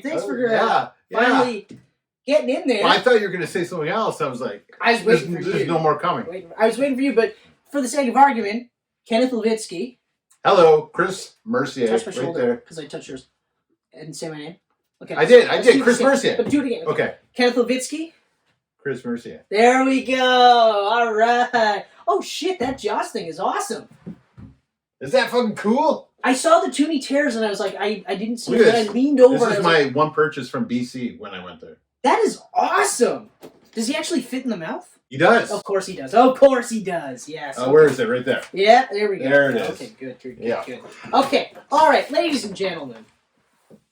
Thanks for yeah. finally getting in there. Well, I thought you were going to say something else. I was like, I was waiting for you. There's no more coming. I was waiting for you, but for the sake of argument, Kenneth Levitsky. Hello, Chris Mercier. Touch my right shoulder there. because I touched yours. I didn't say my name. Okay. I did. Chris Mercier. But do it again. Okay. Kenneth Levitsky. Chris Mercier. There we go. All right. Oh shit, that Joss thing is awesome. Is that fucking cool? I saw the Toonie Tears and I was like, I didn't see it, but I leaned over. This is my one purchase from BC when I went there. That is awesome. Does he actually fit in the mouth? He does. Of course he does. Of course he does. Yes. Okay. Where is it? Right there. Yeah, there we go. There it is. Okay, good. Okay, all right, ladies and gentlemen.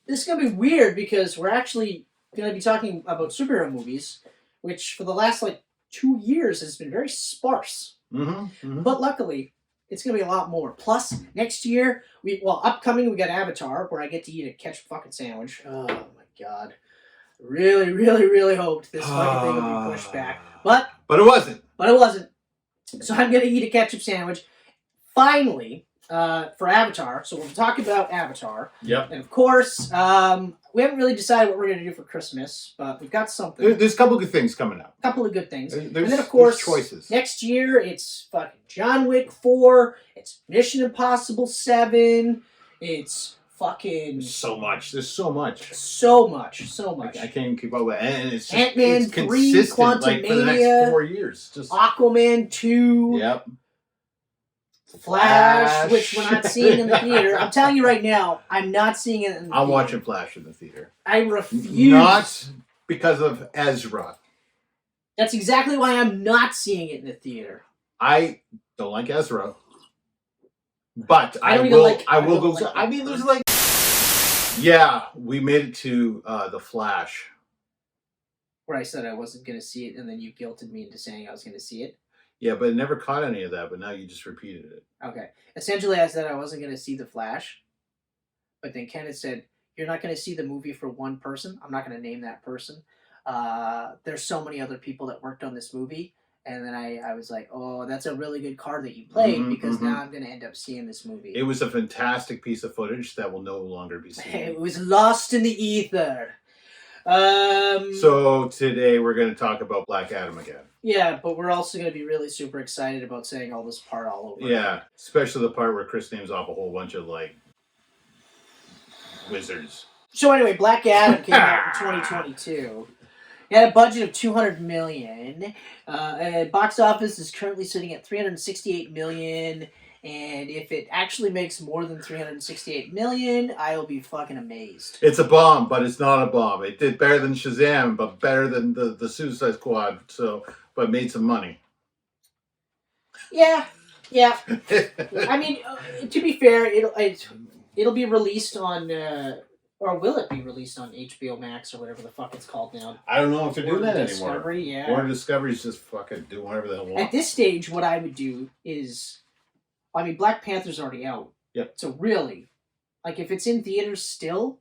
This is going to be weird because we're actually going to be talking about superhero movies, which for the last, 2 years has been very sparse. But luckily, it's going to be a lot more. Plus, next year, upcoming, we got Avatar, where I get to eat a ketchup fucking sandwich. Oh, my God. Really, really, really hoped this fucking thing would be pushed back. But it wasn't. But it wasn't. So I'm going to eat a ketchup sandwich. Finally, for Avatar. So we'll talk about Avatar. Yep. And of course, we haven't really decided what we're going to do for Christmas, but we've got something. There's a couple of good things coming up. A couple of good things. And then, of course, choices. Next year, it's fucking John Wick 4. It's Mission Impossible 7. It's fucking... So much. There's so much. So much. I can't keep up with it. And it's just, Ant-Man 3, Quantumania, for the next 4 years. Just Aquaman 2. Yep. Flash, which we're not seeing in the theater. I'm telling you right now, I'm not seeing it in the theater. I'm watching Flash in the theater. I refuse. Not because of Ezra. That's exactly why I'm not seeing it in the theater. I don't like Ezra. But I will go. I mean, there's yeah, we made it to the Flash. Where I said I wasn't going to see it, and then you guilted me into saying I was going to see it. Yeah, but it never caught any of that, but now you just repeated it. Okay. Essentially, I said I wasn't going to see The Flash, but then Kenneth said, you're not going to see the movie for one person. I'm not going to name that person. There's so many other people that worked on this movie. And then I was like, oh, that's a really good card that you played because now I'm going to end up seeing this movie. It was a fantastic piece of footage that will no longer be seen. It was lost in the ether. So today we're going to talk about Black Adam again. Yeah, but we're also going to be really super excited about saying all this part all over. Yeah, especially the part where Chris names off a whole bunch of, wizards. So anyway, Black Adam came out in 2022. It had a budget of $200 million. Box office is currently sitting at $368 million. And if it actually makes more than $368 million, I will be fucking amazed. It's a bomb, but it's not a bomb. It did better than Shazam, but better than the Suicide Squad. But made some money. Yeah. I mean, to be fair, it'll be released on, or will it be released on HBO Max or whatever the fuck it's called now? I don't know if they're doing that anymore. Discovery, yeah. Warner Discovery's just fucking doing whatever they want. At this stage, what I would do is, Black Panther's already out. Yep. So really, if it's in theaters still,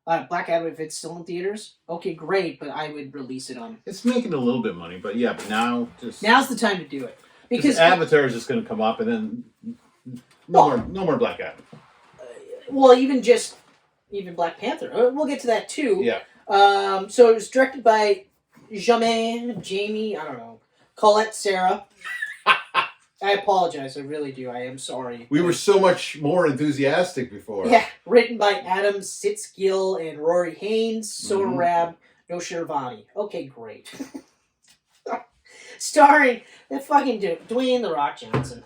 Black Adam, if it's still in theaters, okay, great, but I would release it on... It's making a little bit of money, but now now's the time to do it. Because Avatar is just going to come up and then no more Black Adam. Even Black Panther. We'll get to that too. Yeah. So it was directed by Jamie, I don't know, Colette Sarah. I apologize, I really do. I am sorry. We were so much more enthusiastic before. Yeah, written by Adam Sitzgill and Rory Haynes, Sohrab Noshervani. Okay, great. Starring that fucking Dwayne "The Rock" Johnson.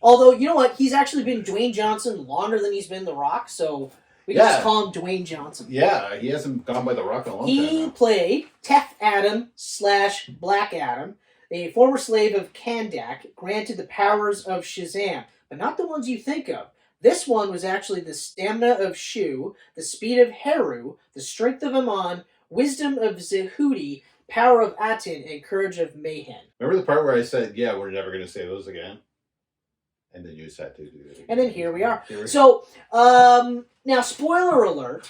Although, you know what? He's actually been Dwayne Johnson longer than he's been The Rock, so we can just call him Dwayne Johnson. Yeah, he hasn't gone by The Rock in a long time. He played Tef Adam / Black Adam, a former slave of Kandak, granted the powers of Shazam, but not the ones you think of. This one was actually the stamina of Shu, the speed of Heru, the strength of Aman, wisdom of Zehudi, power of Aten, and courage of Mayhem. Remember the part where I said, yeah, we're never going to say those again? And then you just had to do it. And then here we are. So, now, spoiler alert.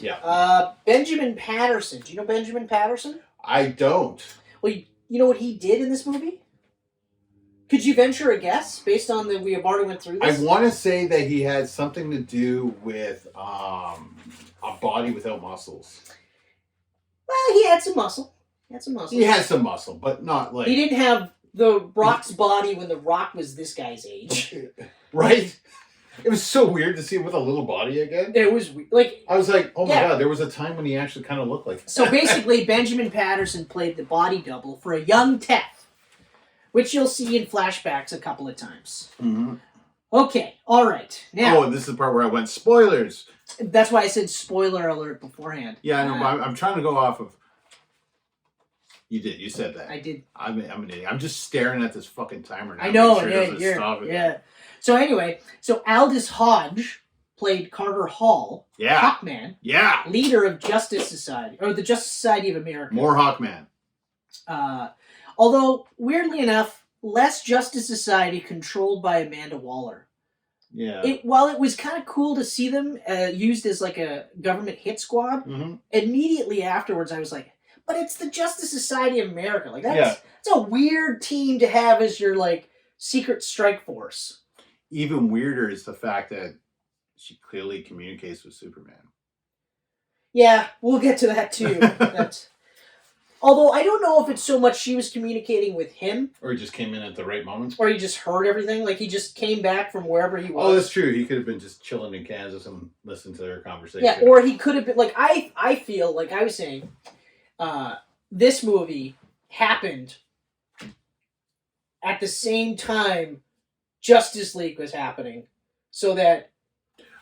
Yeah. Benjamin Patterson. Do you know Benjamin Patterson? I don't. Well, you know what he did in this movie? Could you venture a guess based on that we have already went through this? I want to say that he had something to do with a body without muscles. Well, he had some muscle. He had some muscle, but not like... He didn't have the Rock's body when the Rock was this guy's age. Right? It was so weird to see him with a little body again. It was like... I was like, oh my God, there was a time when he actually kind of looked like that. So basically, Benjamin Patterson played the body double for a young Teth, which you'll see in flashbacks a couple of times. Mm-hmm. Okay, all right. Now, oh, this is the part where I went, spoilers. That's why I said spoiler alert beforehand. Yeah, I know, but I'm trying to go off of... You did. You said that. I did. I'm an idiot. I'm just staring at this fucking timer now. I know. Sure yeah. So anyway, Aldous Hodge played Carter Hall. Yeah. Hawkman. Yeah. Leader of Justice Society, or the Justice Society of America. More Hawkman. Although, weirdly enough, less Justice Society controlled by Amanda Waller. Yeah. While it was kind of cool to see them used as like a government hit squad, immediately afterwards I was like, but it's the Justice Society of America. Like that's a weird team to have as your like secret strike force. Even weirder is the fact that she clearly communicates with Superman. Yeah, we'll get to that too. Although I don't know if it's so much she was communicating with him. Or he just came in at the right moment. Or he just heard everything. Like he just came back from wherever he was. Oh, that's true. He could have been just chilling in Kansas and listening to their conversation. Yeah, or he could have been... Like, I feel, like I was saying, this movie happened at the same time Justice League was happening. So that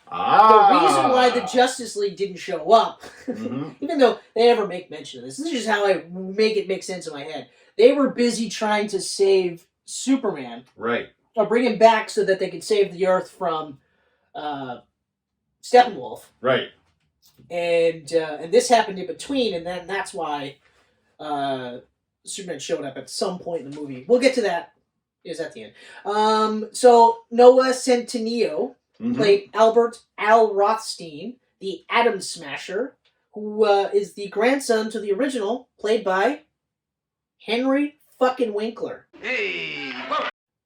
the reason why the Justice League didn't show up, even though they never make mention of this is just how I make it make sense in my head. They were busy trying to save Superman. Right. Or bring him back so that they could save the Earth from Steppenwolf. Right. And this happened in between, and then that's why Superman showed up at some point in the movie. We'll get to that. Is at the end. So Noah Centineo played Albert Al Rothstein, the Atom Smasher, who is the grandson to the original, played by Henry fucking Winkler. Hey!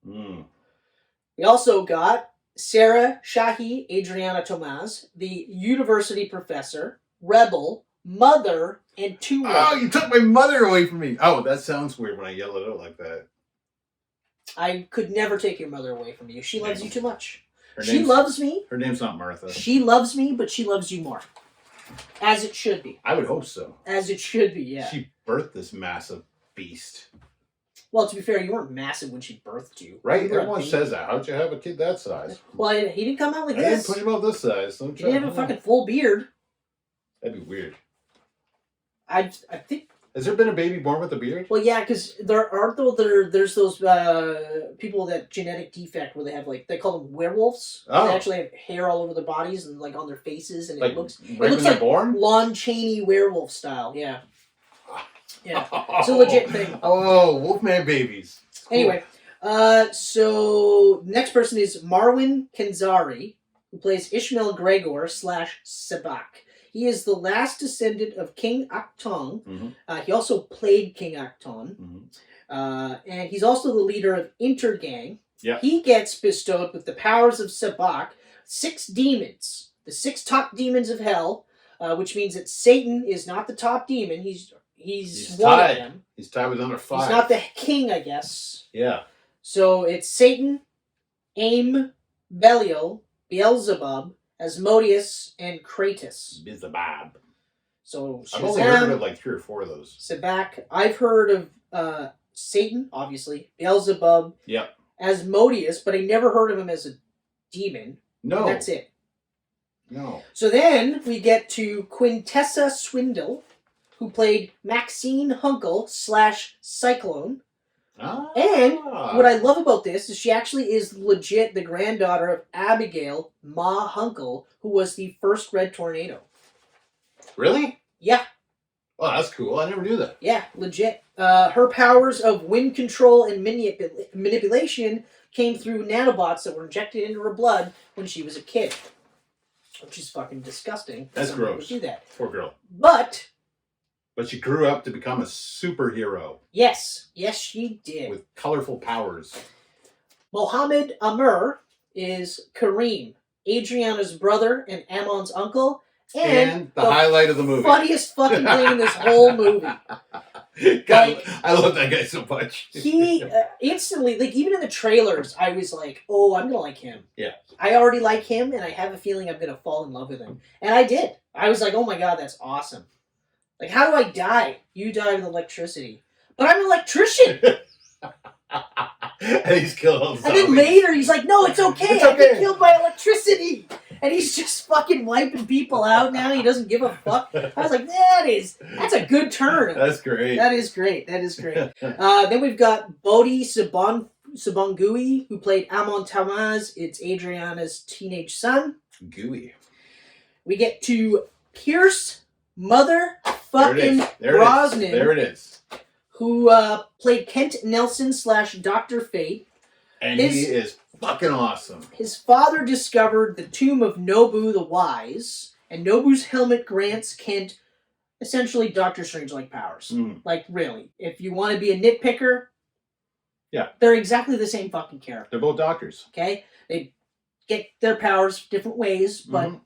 We also got Sarah Shahi Adriana Tomaz, the university professor, rebel, mother, and two women. Oh, you took my mother away from me. Oh, that sounds weird when I yell it out like that. I could never take your mother away from you. She loves you too much. She loves me. Her name's not Martha. She loves me, but she loves you more. As it should be. I would hope so. As it should be, yeah. She birthed this massive beast. Well, to be fair, you weren't massive when she birthed you. Right? Everyone says that. How'd you have a kid that size? Well, he didn't come out like I this. didn't push him out this size. Don't he didn't have a fucking full beard. That'd be weird. I think... Has there been a baby born with a beard? Well, yeah, because there's those people that genetic defect where they have like they call them werewolves. Oh. They actually have hair all over their bodies and like on their faces, and like, it looks like born? Lon Chaney werewolf style. Yeah, yeah, it's a legit thing. Oh, Wolfman babies. Cool. Anyway, so next person is Marwan Kenzari, who plays Ishmael Gregor / Sabak. He is the last descendant of King Aktong. He also played King Aktong. And he's also the leader of Intergang. Yep. He gets bestowed with the powers of Sabak 6 demons. The 6 top demons of hell, which means that Satan is not the top demon. He's one tied. of them. He's tied with number 5. He's not the king, I guess. Yeah. So it's Satan, Aim, Belial, Beelzebub, Asmodeus, and Kratos. Bizabab. So Shazam, I've only heard of like 3 or 4 of those. Sabak. I've heard of Satan, obviously. Beelzebub. Yep. Asmodeus, but I never heard of him as a demon. No. And that's it. No. So then we get to Quintessa Swindle, who played Maxine Hunkel / Cyclone. And what I love about this is she actually is legit the granddaughter of Abigail Ma Hunkel, who was the first Red Tornado. Really? Yeah. Oh, that's cool. I never knew that. Yeah, legit. Her powers of wind control and manipulation came through nanobots that were injected into her blood when she was a kid. Which is fucking disgusting. That's gross. Would do that. Poor girl. But she grew up to become a superhero. Yes. Yes, she did. With colorful powers. Mohammed Amr is Kareem, Adriana's brother and Ammon's uncle, and the highlight of the movie. Funniest fucking thing in this whole movie. God, I love that guy so much. He instantly, like, even in the trailers, I was like, oh, I'm gonna like him. Yeah. I already like him, and I have a feeling I'm gonna fall in love with him. And I did. I was like, oh my god, that's awesome. Like, how do I die? You die with electricity. But I'm an electrician! And he's killed all the And then later, he's like, no, it's okay. I've been killed by electricity. And he's just fucking wiping people out now. He doesn't give a fuck. I was like, that's a good turn. That's great. That is great. Then we've got Bodhi Sabongui, who played Amon Tamaz. It's Adriana's teenage son. Gooey. We get to Pierce motherfucking Brosnan. There it is. Who played Kent Nelson / Dr. Fate. And he is fucking awesome. His father discovered the tomb of Nobu the Wise, and Nobu's helmet grants Kent essentially Doctor Strange-like powers. Like, really. If you want to be a nitpicker, yeah, they're exactly the same fucking character. They're both doctors. Okay? They get their powers different ways, but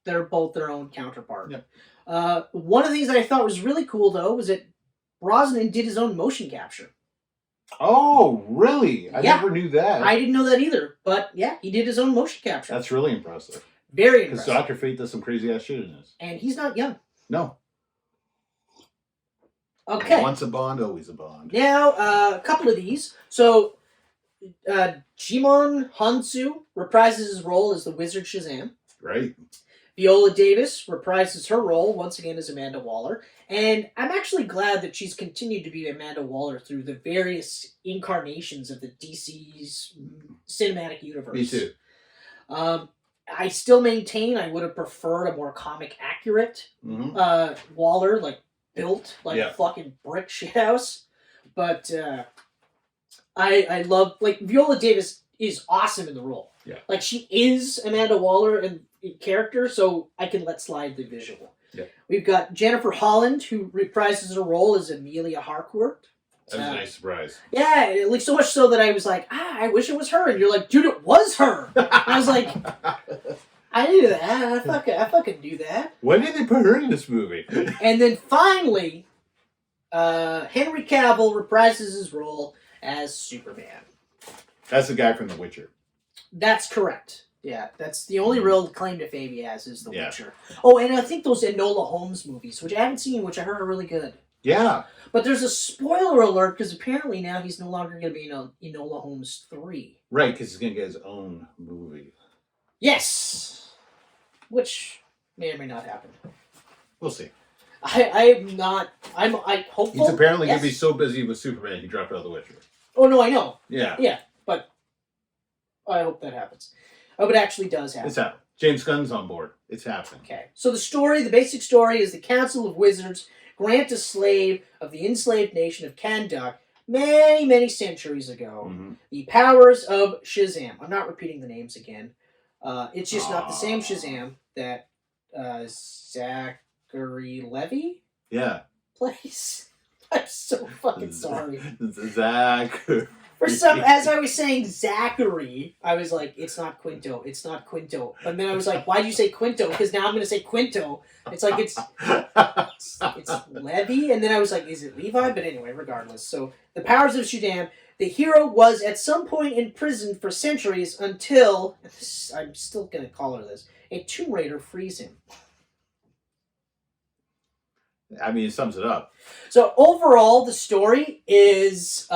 they're both their own counterpart. Yep. One of the things that I thought was really cool, though, was that Brosnan did his own motion capture. Oh, really? I never knew that. I didn't know that either. But, yeah, he did his own motion capture. That's really impressive. Very impressive. Because Dr. Fate does some crazy-ass shit in this. And he's not young. No. Okay. Once a Bond, always a Bond. Now, a couple of these. So, Jimon Hansu reprises his role as the Wizard Shazam. Right. Viola Davis reprises her role once again as Amanda Waller. And I'm actually glad that she's continued to be Amanda Waller through the various incarnations of the DC's cinematic universe. Me too. I still maintain I would have preferred a more comic accurate Waller, like built like a fucking brick shithouse. But I love, like, Viola Davis is awesome in the role. Yeah. Like, she is Amanda Waller in character, so I can let slide the visual. Yeah. We've got Jennifer Holland, who reprises her role as Amelia Harcourt. That was a nice surprise. Yeah, like, so much so that I was like, I wish it was her. And you're like, dude, it was her. I was like, I knew that. I fucking knew that. When did they put her in this movie? And then finally, Henry Cavill reprises his role as Superman. That's the guy from The Witcher. That's correct. Yeah, that's the only real claim to fame he has is The Witcher. Oh, and I think those Enola Holmes movies, which I haven't seen, which I heard are really good. Yeah. But there's a spoiler alert, because apparently now he's no longer going to be in Enola Holmes 3. Right, because he's going to get his own movie. Yes! Which may or may not happen. We'll see. I'm hopeful. He's apparently going to be so busy with Superman, he dropped out of The Witcher. Oh, no, I know. Yeah. Yeah, but I hope that happens. I hope it actually does happen. It's happening. James Gunn's on board. It's happening. Okay. So the basic story is the Council of Wizards grant a slave of the enslaved nation of Kahndaq many, many centuries ago the powers of Shazam. I'm not repeating the names again. It's just not the same Shazam that Zachary Levi plays. I'm so fucking sorry. Zach. As I was saying Zachary, I was like, it's not Quinto. It's not Quinto. And then I was like, why do you say Quinto? Because now I'm going to say Quinto. It's like, it's Levi. And then I was like, is it Levi? But anyway, regardless. So the powers of Shazam. The hero was at some point in prison for centuries until, I'm still going to call her this, a Tomb Raider frees him. I mean, it sums it up. So overall, the story is,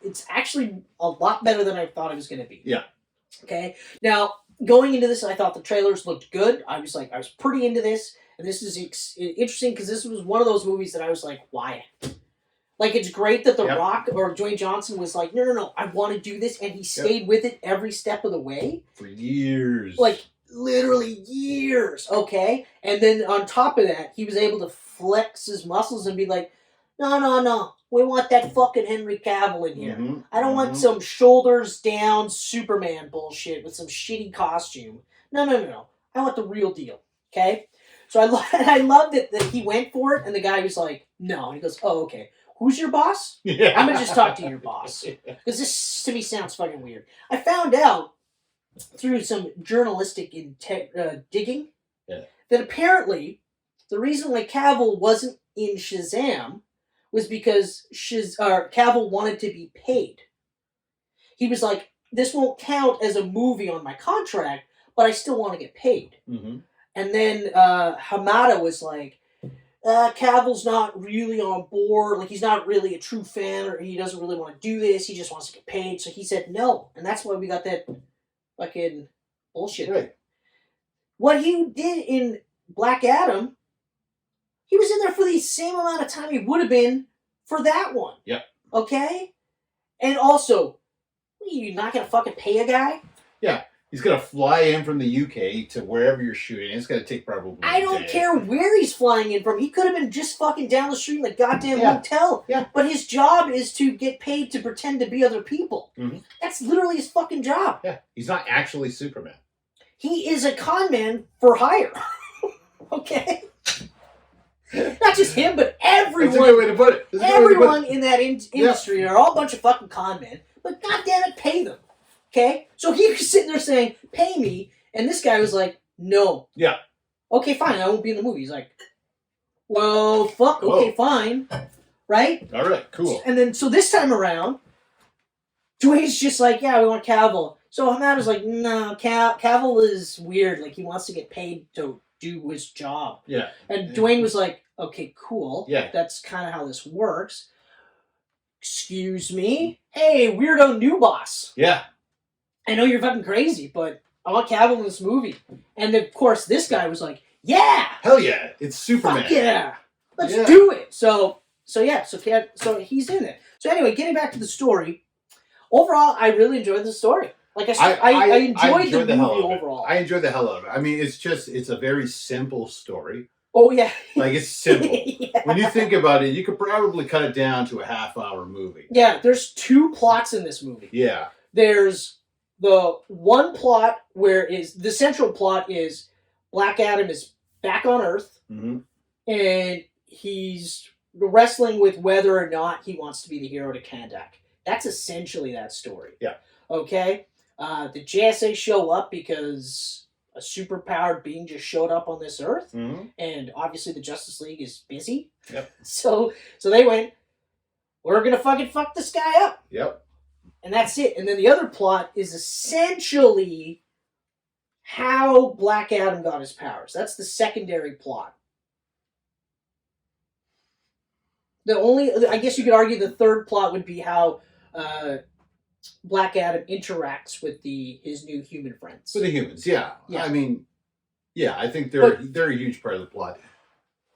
it's actually a lot better than I thought it was going to be. Yeah. Okay. Now, going into this, I thought the trailers looked good. I was pretty into this. And this is interesting because this was one of those movies that I was like, why? Like, it's great that The Rock or Dwayne Johnson was like, no, I want to do this. And he stayed with it every step of the way. For years. Like, literally years. Okay. And then on top of that, he was able to flex his muscles and be like, no. We want that fucking Henry Cavill in here. I don't want some shoulders down Superman bullshit with some shitty costume. No. I want the real deal. Okay? So I love that he went for it and the guy was like, no. And he goes, oh, okay. who's your boss? Yeah. I'm gonna just talk to your boss. Because this, to me, sounds fucking weird. I found out through some journalistic digging that apparently the reason why Cavill wasn't in Shazam was because Cavill wanted to be paid. He was like, this won't count as a movie on my contract, but I still want to get paid. Mm-hmm. And then Hamada was like, Cavill's not really on board. Like, he's not really a true fan, or he doesn't really want to do this. He just wants to get paid. So he said no. And that's why we got that fucking bullshit. Right. What he did in Black Adam, he was in there for the same amount of time he would have been for that one. Yep. Okay? And also, you're not going to fucking pay a guy? Yeah. He's going to fly in from the UK to wherever you're shooting. It's going to take probably I don't care where he's flying in from. He could have been just fucking down the street in the goddamn hotel. Yeah. But his job is to get paid to pretend to be other people. Mm-hmm. That's literally his fucking job. Yeah. He's not actually Superman. He is a con man for hire. Okay? Not just him, but everyone. That's a good way to put it. Everyone in that industry are all a bunch of fucking con men. But goddamn it, pay them. Okay? So he was sitting there saying, pay me. And this guy was like, no. Yeah. Okay, fine. I won't be in the movie. He's like, well, fuck. Okay, fine. Right? All right, cool. And then, so this time around, Dwayne's just like, yeah, we want Cavill. So Hamada's like, no, Cavill is weird. Like, he wants to get paid to do his job. Yeah. And Dwayne was like, okay, cool. Yeah. That's kind of how this works. Excuse me? Hey, weirdo new boss. Yeah. I know you're fucking crazy, but I want Cavill in this movie. And of course, this guy was like, yeah! Hell yeah, it's Superman. Fuck yeah! Let's do it! So he's in it. So anyway, getting back to the story, overall, I really enjoyed the story. Like I enjoyed the movie overall. I enjoyed the hell out of it. I mean, it's a very simple story. Oh, yeah. Like, it's simple. Yeah. When you think about it, you could probably cut it down to a half-hour movie. Yeah, there's two plots in this movie. Yeah. There's the one plot the central plot is Black Adam is back on Earth, and he's wrestling with whether or not he wants to be the hero to Kandak. That's essentially that story. Yeah. Okay? The JSA show up because a superpowered being just showed up on this Earth, and obviously the Justice League is busy. Yep. So they went, we're gonna fucking fuck this guy up. Yep. And that's it. And then the other plot is essentially how Black Adam got his powers. That's the secondary plot. I guess you could argue the third plot would be how Black Adam interacts with his new human friends. With the humans, yeah. I mean, yeah, I think they're a huge part of the plot.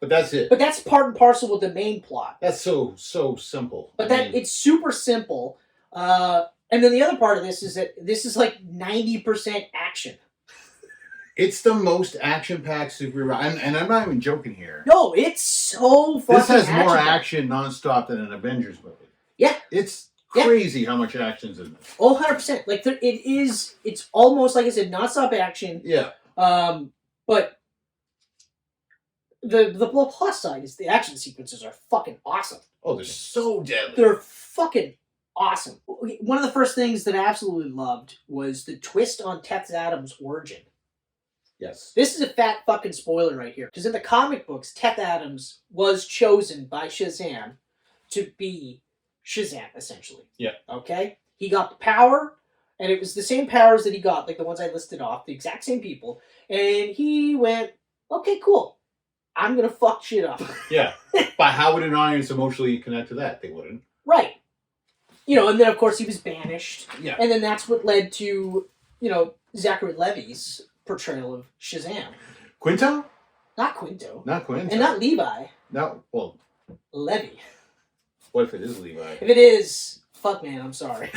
But that's it. But that's part and parcel with the main plot. That's so simple. But it's super simple. And then the other part of this is that this is like 90% action. It's the most action-packed superhero, and I'm not even joking here. No, it's so fucking This has more action-packed. action nonstop than an Avengers movie. Yeah. It's crazy how much action's in this. Oh, 100%. Like, it's almost, like I said, nonstop action. Yeah. But the plus side is the action sequences are fucking awesome. Oh, they're so deadly. They're fucking awesome. One of the first things that I absolutely loved was the twist on Teth Adams' origin. Yes. This is a fat fucking spoiler right here. Because in the comic books, Teth Adams was chosen by Shazam to be Shazam, essentially. Yeah. Okay? He got the power, and it was the same powers that he got, like the ones I listed off, the exact same people. And he went, okay, cool. I'm going to fuck shit up. Yeah. But how would an audience emotionally connect to that? They wouldn't. Right. And then, of course, he was banished. Yeah. And then that's what led to, Zachary Levi's portrayal of Shazam. Quinto? Not Quinto. Not Quinto. And not Levi. No, well... Levy. What if it is Levi? If it is, fuck man, I'm sorry.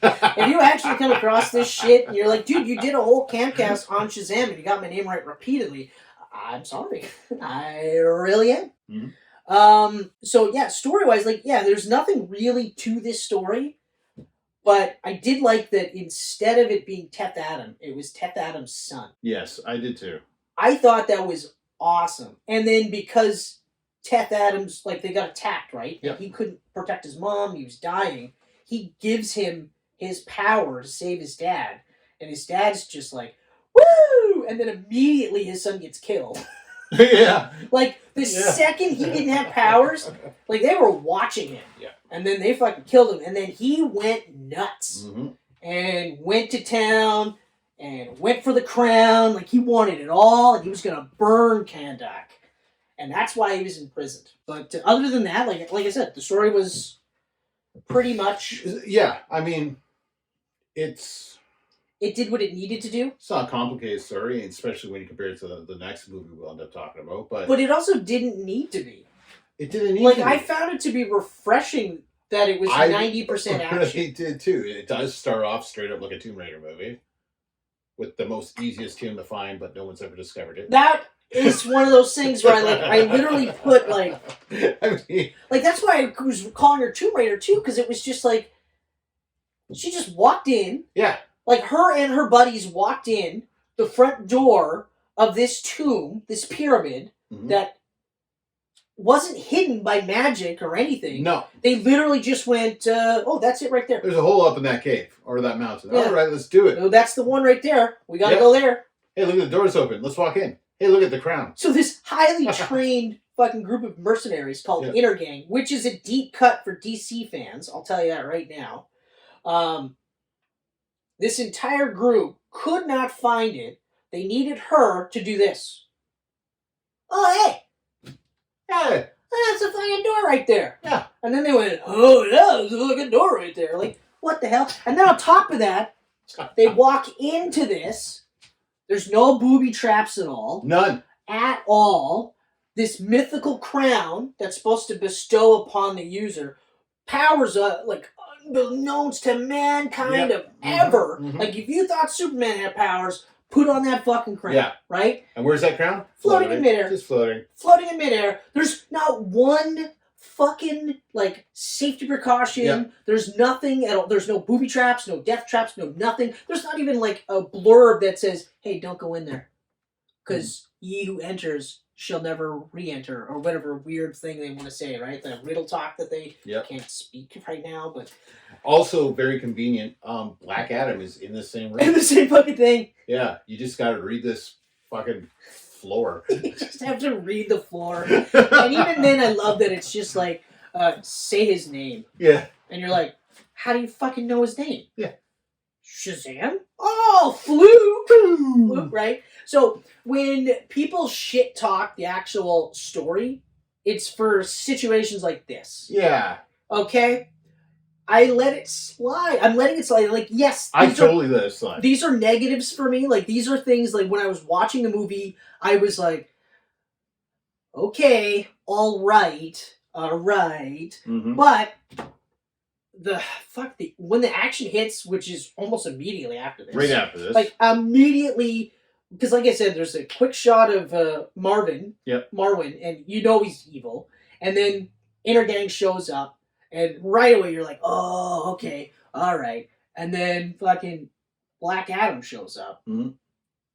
If you actually come across this shit and you're like, dude, you did a whole Camcast on Shazam and you got my name right repeatedly, I'm sorry. I really am. Mm-hmm. So yeah, story-wise, there's nothing really to this story, but I did like that instead of it being Teth Adam, it was Teth Adam's son. Yes, I did too. I thought that was awesome. And then because Teth Adams, like, they got attacked, right? Yep. And he couldn't protect his mom. He was dying. He gives him his power to save his dad. And his dad's just like, woo! And then immediately his son gets killed. Yeah. Like, the second he didn't have powers, like, they were watching him. Yeah. And then they fucking killed him. And then he went nuts. Mm-hmm. And went to town and went for the crown. Like, he wanted it all. And he was going to burn Kandak. And that's why he was imprisoned. But other than that, like I said, the story was pretty much... Yeah, I mean, it did what it needed to do. It's not a complicated story, especially when you compare it to the next movie we'll end up talking about. But it also didn't need to be. It didn't need to be. I found it to be refreshing that it was 90% action. It did too. It does start off straight up like a Tomb Raider movie. With the most easiest tomb to find, but no one's ever discovered it. That... It's one of those things where I literally put I mean, that's why I was calling her Tomb Raider too, because it was just like she just walked in. Yeah. Like her and her buddies walked in the front door of this tomb, this pyramid that wasn't hidden by magic or anything. No. They literally just went, oh, that's it right there. There's a hole up in that cave or that mountain. Yeah. All right, let's do it. Oh, that's the one right there. We gotta go there. Hey, look at the door's open. Let's walk in. Hey, look at the crown. So this highly trained fucking group of mercenaries called the Inner Gang, which is a deep cut for DC fans, I'll tell you that right now. This entire group could not find it. They needed her to do this. Oh, hey! Hey! That's a fucking door right there. Yeah. And then they went, oh, yeah, there's a fucking door right there. Like, what the hell? And then on top of that, they walk into this. There's no booby traps at all. None. At all. This mythical crown that's supposed to bestow upon the user powers like unbeknownst to mankind of ever. Mm-hmm. Like, if you thought Superman had powers, put on that fucking crown. Yeah. Right? And where's that crown? Floating in midair. Just floating. Floating in midair. There's not one fucking, like, safety precaution. Yep. There's nothing at all. There's no booby traps, no death traps, no nothing. There's not even, like, a blurb that says, hey, don't go in there. Because ye who enters shall never re-enter, or whatever weird thing they want to say, right? The riddle talk that they can't speak right now, but... Also, very convenient, Black Adam is in the same room. In the same fucking thing. Yeah, you just gotta read this fucking floor. You just have to read the floor. And even then, I love that it's just like, say his name. Yeah. And you're like, how do you fucking know his name? Yeah. Shazam? Oh, Fluke! Right? So, when people shit talk the actual story, it's for situations like this. Yeah. Okay? I let it slide. I'm letting it slide. Like, yes. I totally let it slide. These are negatives for me. Like, these are things, like, when I was watching the movie, I was like, okay, all right. Mm-hmm. But... when the action hits, which is almost immediately after this. Right after this. Like, immediately, because like I said, there's a quick shot of Marwyn, and you know he's evil. And then Inner Gang shows up, and right away you're like, oh, okay, all right. And then fucking Black Adam shows up, and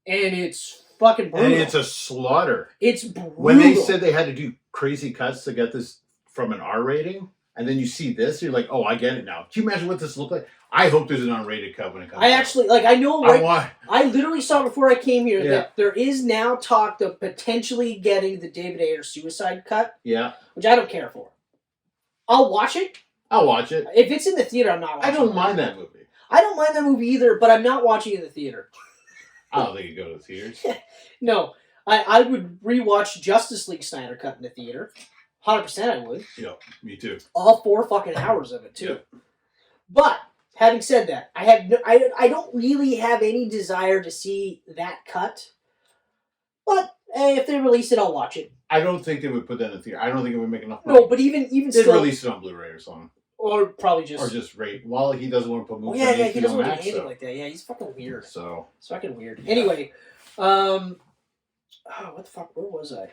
it's fucking brutal. And it's a slaughter. It's brutal. When they said they had to do crazy cuts to get this from an R rating... And then you see this, you're like, oh, I get it now. Can you imagine what this looked like? I hope there's an unrated cut when it comes out. Actually, like, I know, right? I literally saw before I came here that there is now talk of potentially getting the David Ayer suicide cut. Yeah. Which I don't care for. I'll watch it. I'll watch it. If it's in the theater, I'm not watching it. I don't mind that movie. I don't mind that movie either, but I'm not watching it in the theater. I don't think you go to the theaters. No. I would rewatch Justice League Snyder cut in the theater. 100% I would. Yeah, me too. All 4 fucking hours of it, too. Yep. But, having said that, I don't really have any desire to see that cut. But, if they release it, I'll watch it. I don't think they would put that in the theater. I don't think it would make enough money. No, but even they'd still... release it on Blu-ray or something. Or probably just... Or just rate. Well, he doesn't want to put movies on he doesn't want to do anything like that. Yeah, he's fucking weird. So... It's fucking weird. Yeah. Anyway, what the fuck, where was I?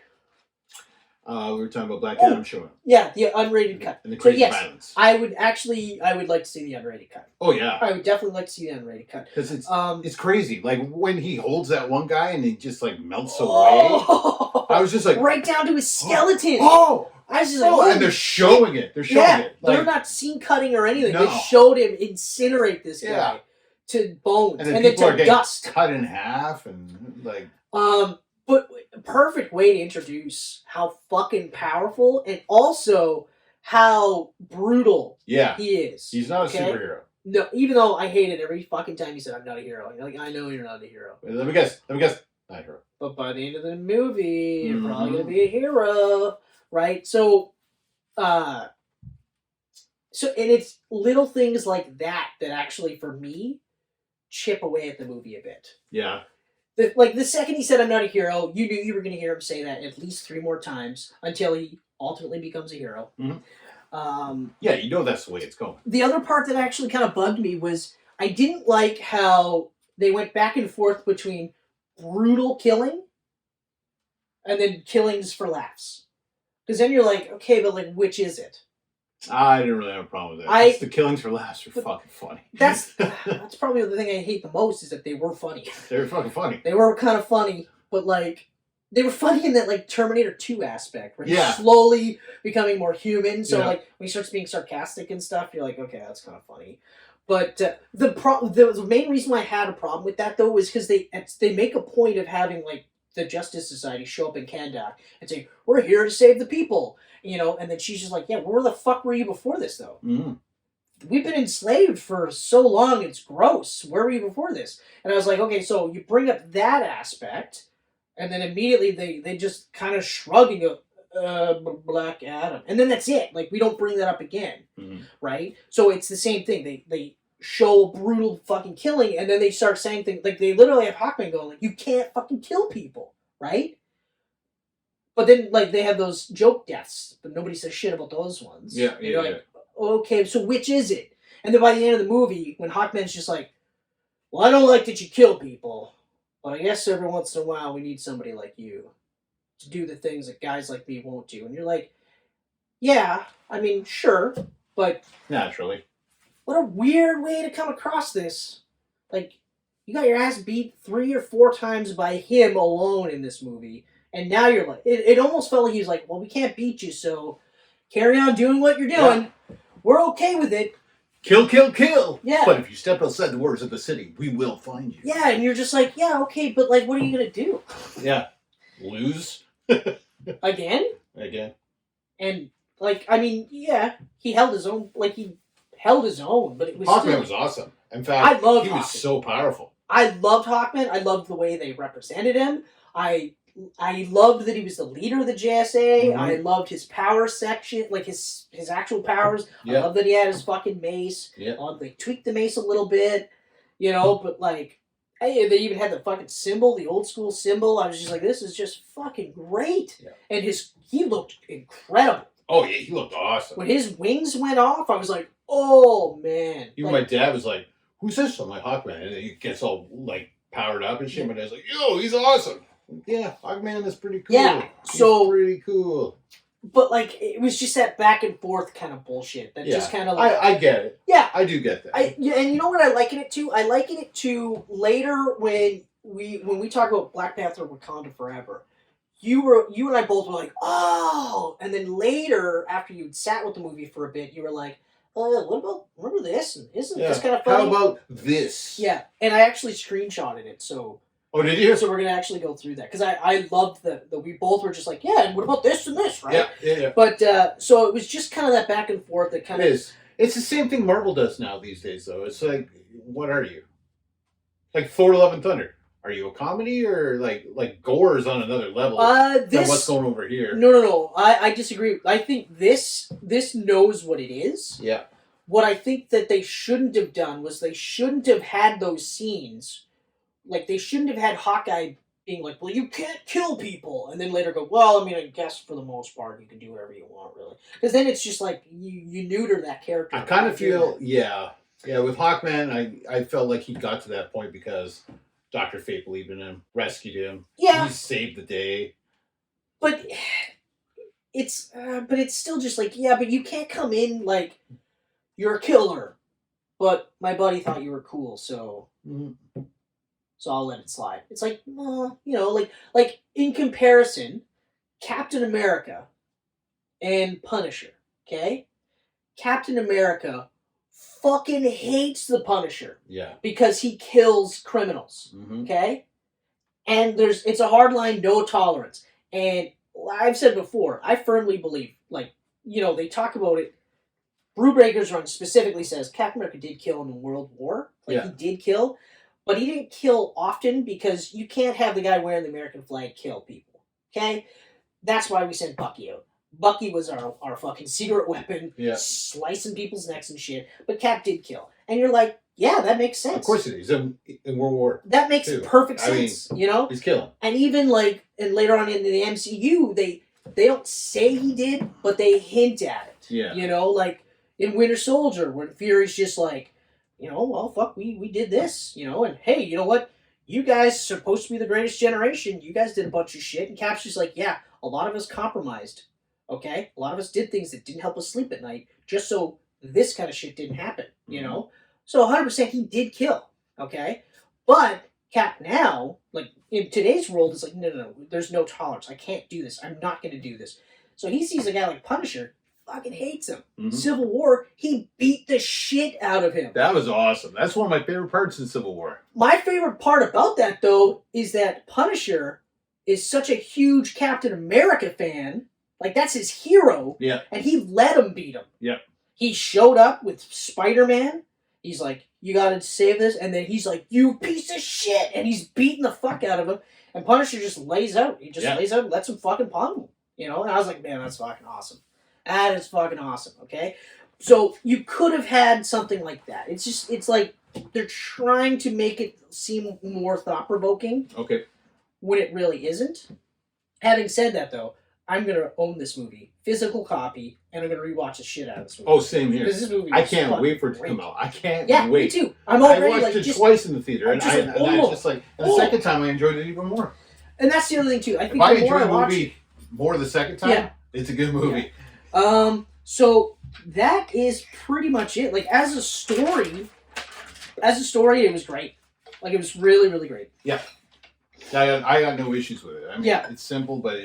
We were talking about Black Adam showing up. Yeah, the unrated cut. And the crazy violence. I would like to see the unrated cut. Oh yeah, I would definitely like to see the unrated cut because it's crazy. Like when he holds that one guy and he just like melts away. I was just like right down to his skeleton. I was just and they're showing it. They're showing it. Like, they're not scene cutting or anything. No. They showed him incinerate this guy to bones and then to dust, cut in half, and like. But perfect way to introduce how fucking powerful and also how brutal he is. He's not a superhero. No, even though I hate it every fucking time he said, I'm not a hero. Like, I know you're not a hero. Let me guess. Not a hero. But by the end of the movie, you're probably going to be a hero. Right? So, and it's little things like that actually, for me, chip away at the movie a bit. Yeah. The second he said, I'm not a hero, you knew you were going to hear him say that at least 3 more times until he ultimately becomes a hero. Mm-hmm. You know that's the way it's going. The other part that actually kind of bugged me was I didn't like how they went back and forth between brutal killing and then killings for laughs. Because then you're like, okay, but like, which is it? I didn't really have a problem with that. The killings for laughs are fucking funny. That's probably the thing I hate the most is that they were funny. They were fucking funny. They were kind of funny, but like they were funny in that like Terminator 2 aspect, where he's slowly becoming more human. So like when he starts being sarcastic and stuff, you're like, okay, that's kind of funny. But the main reason why I had a problem with that though was because they make a point of having like the Justice Society show up in Kandak and say, we're here to save the people. You know, and then she's just like, yeah, where the fuck were you before this, though? Mm. We've been enslaved for so long, it's gross. Where were you before this? And I was like, okay, so you bring up that aspect, and then immediately they just kind of shrug and go, Black Adam. And then that's it. Like, we don't bring that up again, right? So it's the same thing. They show brutal fucking killing, and then they start saying things, like, they literally have Hawkman going, like, you can't fucking kill people, right? But then, like, they have those joke deaths, but nobody says shit about those ones. Yeah, and you're like, okay, so which is it? And then by the end of the movie, when Hawkman's just like, well, I don't like that you kill people, but I guess every once in a while we need somebody like you to do the things that guys like me won't do. And you're like, yeah, I mean, sure, but... Naturally. What a weird way to come across this. Like, you got your ass beat 3 or 4 times by him alone in this movie. And now you're like, it almost felt like he was like, well, we can't beat you, so carry on doing what you're doing. Yeah. We're okay with it. Kill, kill, kill. Yeah. But if you step outside the borders of the city, we will find you. Yeah, and you're just like, yeah, okay, but like, what are you going to do? Yeah. Lose? Again? And, like, I mean, yeah, he held his own, but it was Hawkman was awesome. In fact, he was so powerful. I loved Hawkman. I loved the way they represented him. I loved that he was the leader of the JSA. Mm-hmm. I loved his power section, like his actual powers. Yep. I loved that he had his fucking mace. Yep. They tweaked the mace a little bit, you know, but like, hey, they even had the fucking symbol, the old school symbol. I was just like, this is just fucking great. Yep. And he looked incredible. Oh yeah, he looked awesome. When his wings went off, I was like, oh man. Even my dad was like, who's this? I'm like, Hawkman. And he gets all like powered up and shit. My dad's like, yo, he's awesome. Yeah, Hawkman is pretty cool. Yeah, he's pretty cool. But like, it was just that back and forth kind of bullshit that just kind of like. I get it. Yeah, I do get that. And you know what I liken it to? I liken it to later when we talk about Black Panther: Wakanda Forever. You and I both were like, oh, and then later after you'd sat with the movie for a bit, you were like, remember this? And isn't this kind of funny? How about this? Yeah, and I actually screenshotted it, so. Oh, did you? So we're going to actually go through that. Because I loved that we both were just like, yeah, and what about this and this, right? Yeah. But, so it was just kind of that back and forth that kind of... It is. It's the same thing Marvel does now these days, though. It's like, what are you? Like Thor: Love and Thunder. Are you a comedy or like gore is on another level than what's going over here? No. I disagree. I think this knows what it is. Yeah. What I think that they shouldn't have done was they shouldn't have had those scenes. Like, they shouldn't have had Hawkeye being like, well, you can't kill people. And then later go, well, I mean, I guess for the most part you can do whatever you want, really. Because then it's just like, you neuter that character. I kind of feel, yeah, with Hawkman, I felt like he got to that point because Dr. Fate believed in him, rescued him. Yeah. He saved the day. But but it's still just like, yeah, but you can't come in like you're a killer, but my buddy thought you were cool, so I'll let it slide. It's like, like in comparison, Captain America and Punisher. Okay, Captain America fucking hates the Punisher. Yeah. Because he kills criminals. Okay? And it's a hard line, no tolerance. And I've said before, I firmly believe, like, they talk about it. Brewbreaker's Run specifically says Captain America did kill in the World War. Like, he did kill. But he didn't kill often because you can't have the guy wearing the American flag kill people. Okay? That's why we sent Bucky out. Bucky was our fucking secret weapon, slicing people's necks and shit. But Cap did kill. And you're like, yeah, that makes sense. Of course it is. In World War that makes perfect sense, He's killing. And even, like, and later on in the MCU, they don't say he did, but they hint at it. Yeah. Like in Winter Soldier, when Fury's just like, well, fuck, we did this, and hey, you know what? You guys are supposed to be the greatest generation. You guys did a bunch of shit. And Cap's just like, yeah, a lot of us compromised. Okay? A lot of us did things that didn't help us sleep at night just so this kind of shit didn't happen, So 100% he did kill, okay? But Cap now, like, in today's world, is like, no, there's no tolerance. I can't do this. I'm not going to do this. So he sees a guy like Punisher, fucking hates him. Civil War, he beat the shit out of him. That was awesome. That's one of my favorite parts in Civil War. My favorite part about that, though, is that Punisher is such a huge Captain America fan. Like, that's his hero. Yeah. And he let him beat him. Yeah. He showed up with Spider-Man. He's like, you gotta save this. And then he's like, you piece of shit. And he's beating the fuck out of him. And Punisher just lays out. He just lays out and lets him fucking pummel him. And I was like, man, that's fucking awesome. That is fucking awesome, okay? So you could have had something like that. It's like they're trying to make it seem more thought-provoking. Okay. When it really isn't. Having said that, though, I'm going to own this movie. Physical copy. And I'm going to rewatch the shit out of this movie. Oh, same here. Because this movie I can't wait for it to come out. I can't wait. Yeah, me too. I'm already I watched it twice in the theater. And the second time I enjoyed it even more. And that's the other thing, too. I think if I enjoy a movie more the second time, it's a good movie. Yeah. So that is pretty much it. Like, as a story, it was great. Like, it was really, really great. Yeah. I got no issues with it. I mean, it's simple, but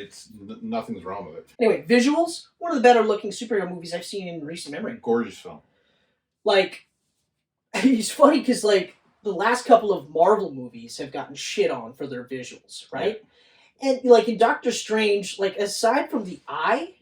nothing's wrong with it. Anyway, visuals, one of the better looking superhero movies I've seen in recent memory. Gorgeous film. Like, it's funny because, like, the last couple of Marvel movies have gotten shit on for their visuals, right? Yeah. And, like, in Doctor Strange, like, aside from the eye,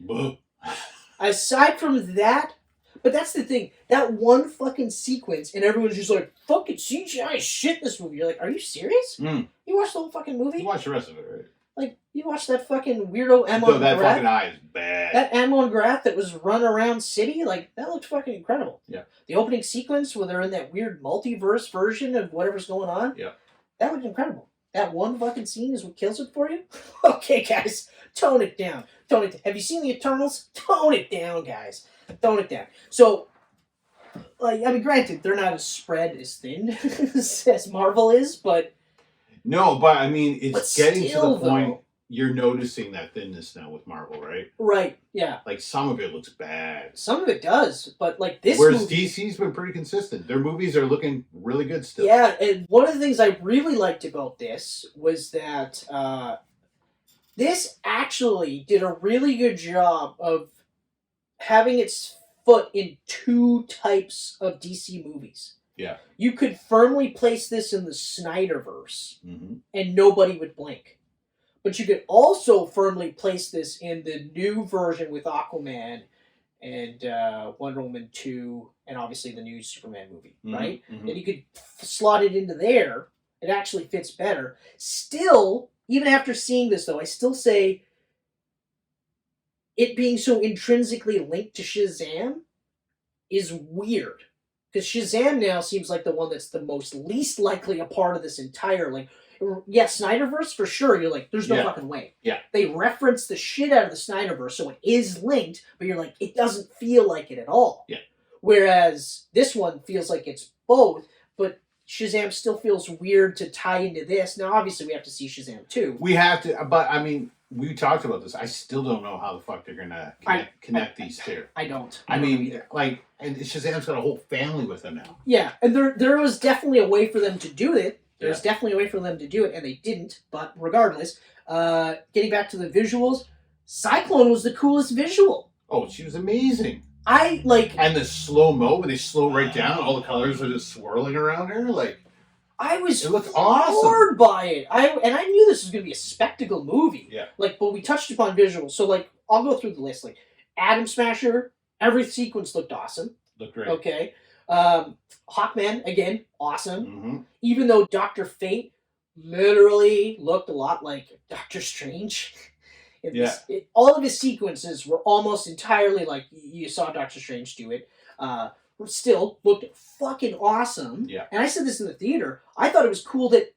aside from that, but that's the thing, that one fucking sequence, and everyone's just like, fucking CGI shit this movie. You're like, are you serious? You watched the whole fucking movie? You watched the rest of it, right? Like, you watched that fucking weirdo Amon that Grath? fucking eye is bad. That Amon Grath that was running around city, like, that looked fucking incredible. Yeah. The opening sequence where they're in that weird multiverse version of whatever's going on. Yeah. That looked incredible. That one fucking scene is what kills it for you? Okay, guys, tone it down. Have you seen the Eternals? Tone it down, guys. Tone it down. So, like, I mean, granted, they're not as spread as thin as Marvel is, but... No, but, I mean, it's getting still, to the point you're noticing that thinness now with Marvel, right? Right, yeah. Like, some of it looks bad. Some of it does, but, like, this Whereas movie... DC's been pretty consistent. Their movies are looking really good still. Yeah, and one of the things I really liked about this was that this actually did a really good job of having its foot in two types of DC movies. Yeah. You could firmly place this in the Snyderverse, and nobody would blink. But you could also firmly place this in the new version with Aquaman and Wonder Woman 2, and obviously the new Superman movie, right? And you could slot it into there. It actually fits better. Still, even after seeing this, though, I still say it being so intrinsically linked to Shazam is weird. Because Shazam now seems like the one that's the most least likely a part of this entire, like, yeah, Snyderverse, for sure, you're like, there's no fucking way. Yeah. They reference the shit out of the Snyderverse, so it is linked, but you're like, it doesn't feel like it at all. Yeah. Whereas this one feels like it's both, but Shazam still feels weird to tie into this. Now, obviously, we have to see Shazam too. We have to, but, I mean, we talked about this. I still don't know how the fuck they're gonna connect these two. I don't. I mean, like, and Shazam's got a whole family with him now. Yeah, and there was definitely a way for them to do it. There's definitely a way for them to do it, and they didn't. But regardless, getting back to the visuals, Cyclone was the coolest visual. Oh, she was amazing. And the slow-mo, when they slow right down, all the colors are just swirling around her, like... it looked awesome by it. I knew this was going to be a spectacle movie. Yeah. But we touched upon visuals. So, I'll go through the list. Atom Smasher, every sequence looked awesome. Looked great. Okay. Hawkman, again, awesome. Mm-hmm. Even though Dr. Fate literally looked a lot like Doctor Strange. All of his sequences were almost entirely like you saw Doctor Strange do it. Still looked fucking awesome. Yeah. And I said this in the theater. I thought it was cool that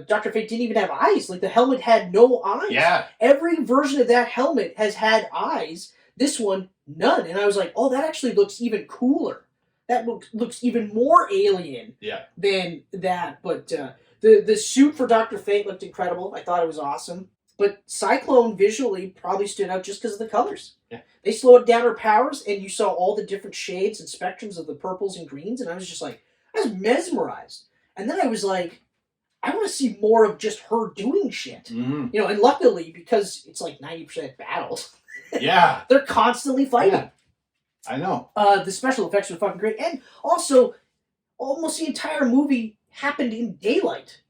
Dr. Fate didn't even have eyes. The helmet had no eyes. Yeah. Every version of that helmet has had eyes. This one, none. And I was like, oh, that actually looks even cooler. That looks even more alien than that. But the suit for Dr. Fate looked incredible. I thought it was awesome. But Cyclone visually probably stood out just because of the colors. Yeah. They slowed down her powers, and you saw all the different shades and spectrums of the purples and greens, and I was just I was mesmerized. And then I was like, I want to see more of just her doing shit. Mm-hmm. And luckily, because it's 90% battles, they're constantly fighting. Yeah. I know. The special effects were fucking great. And also, almost the entire movie happened in daylight.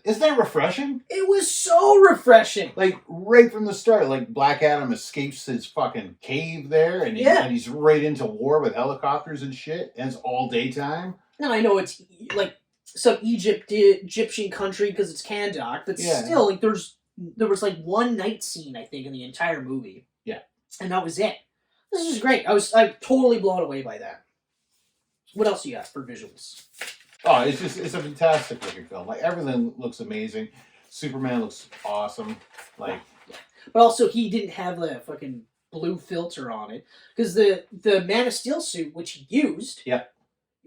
Isn't that refreshing? It was so refreshing. Right from the start, Black Adam escapes his fucking cave there, and he's right into war with helicopters and shit, and it's all daytime. Now, I know it's, some Egyptian country because it's Kahndaq, but still, there was, one night scene, I think, in the entire movie. Yeah. And that was it. This is great. I'm totally blown away by that. What else you got for visuals? Oh, it's a fantastic looking film. Everything looks amazing. Superman looks awesome. But also, he didn't have the fucking blue filter on it. Because the Man of Steel suit, which he used,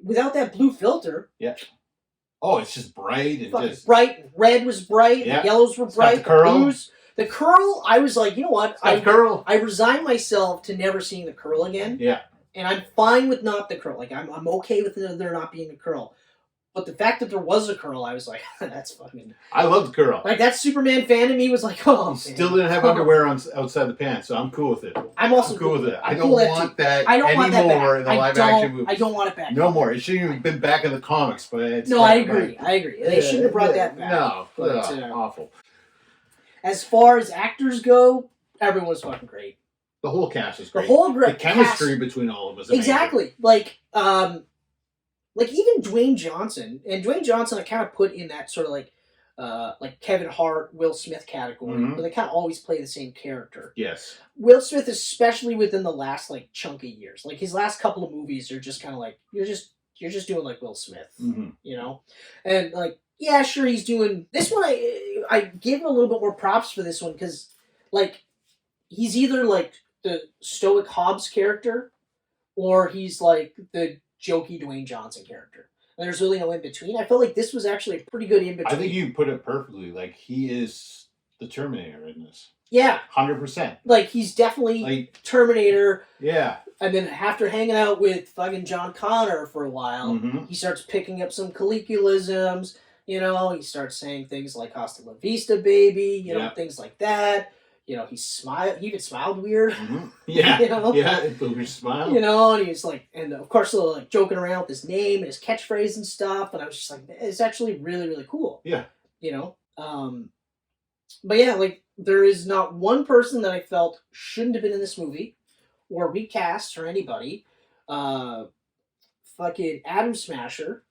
without that blue filter... Yeah. Oh, it's just bright and just... bright. Red was bright. The yellows were bright. The curl. Blues. The curl, I was like, you know what? Curl. I resigned myself to never seeing the curl again. Yeah. And I'm fine with not the curl. I'm okay with there not being a curl. But the fact that there was a curl, I was like, that's fucking... I love the curl. That Superman fan in me was like, oh, man. Still didn't have underwear outside the pants, so I'm cool with it. I'm also cool with it. I don't want that anymore in the live action movies. I don't want it back. No more. It shouldn't have been back in the comics, but it's... No, I agree. They shouldn't have brought that back. No, but, awful. As far as actors go, everyone was fucking great. The whole cast is great. The chemistry between all of us. Exactly. Even Dwayne Johnson, and Dwayne Johnson I kind of put in that sort of Kevin Hart, Will Smith category, but they kind of always play the same character. Yes. Will Smith, especially within the last chunk of years, his last couple of movies are just kind of you're just doing like Will Smith, and sure he's doing this one. I gave him a little bit more props for this one because he's either the stoic Hobbs character, or he's the jokey Dwayne Johnson character. And there's really no in between. I felt like this was actually a pretty good in between. I think you put it perfectly. He is the Terminator in this. Yeah. 100%. He's definitely Terminator. Yeah. And then after hanging out with fucking John Connor for a while, he starts picking up some colloquialisms. He starts saying things like "Hasta la vista, baby," things like that. He even smiled weird. Mm-hmm. Yeah. Yeah, it's a weird smile. And he's and of course, joking around with his name and his catchphrase and stuff. And I was just it's actually really, really cool. Yeah. But yeah, there is not one person that I felt shouldn't have been in this movie or recast or anybody. Fucking Atom Smasher.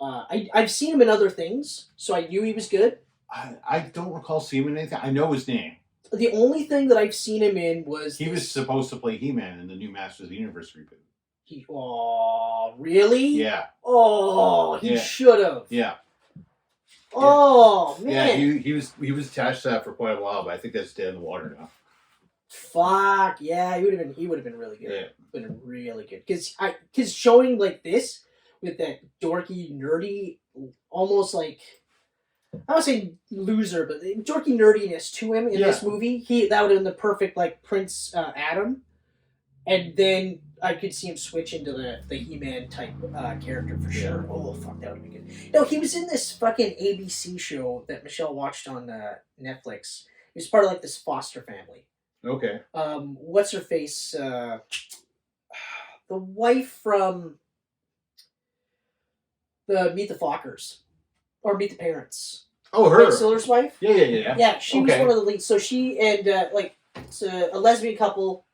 I've seen him in other things, so I knew he was good. I don't recall seeing him in anything. I know his name. The only thing that I've seen him in was... He was supposed to play He-Man in the new Masters of the Universe reboot. Oh, really? Yeah. Oh, he should have. Yeah. Oh, man. Yeah, he was attached to that for quite a while, but I think that's dead in the water now. Fuck, yeah, he would have been really good. Yeah. Been really good. Because showing this with that dorky, nerdy, almost I don't say loser, but dorky nerdiness to him in this movie. That would have been the perfect like Prince Adam, and then I could see him switch into the He-Man type character for sure. Oh fuck, that would be good. No, he was in this fucking ABC show that Michelle watched on Netflix. He was part of like this foster family. Okay. What's her face? The wife from the Meet the Fockers or Meet the Parents. Oh, her. Ben Stiller's wife? Yeah. Yeah, she was one of the leads. So she and, it's a lesbian couple,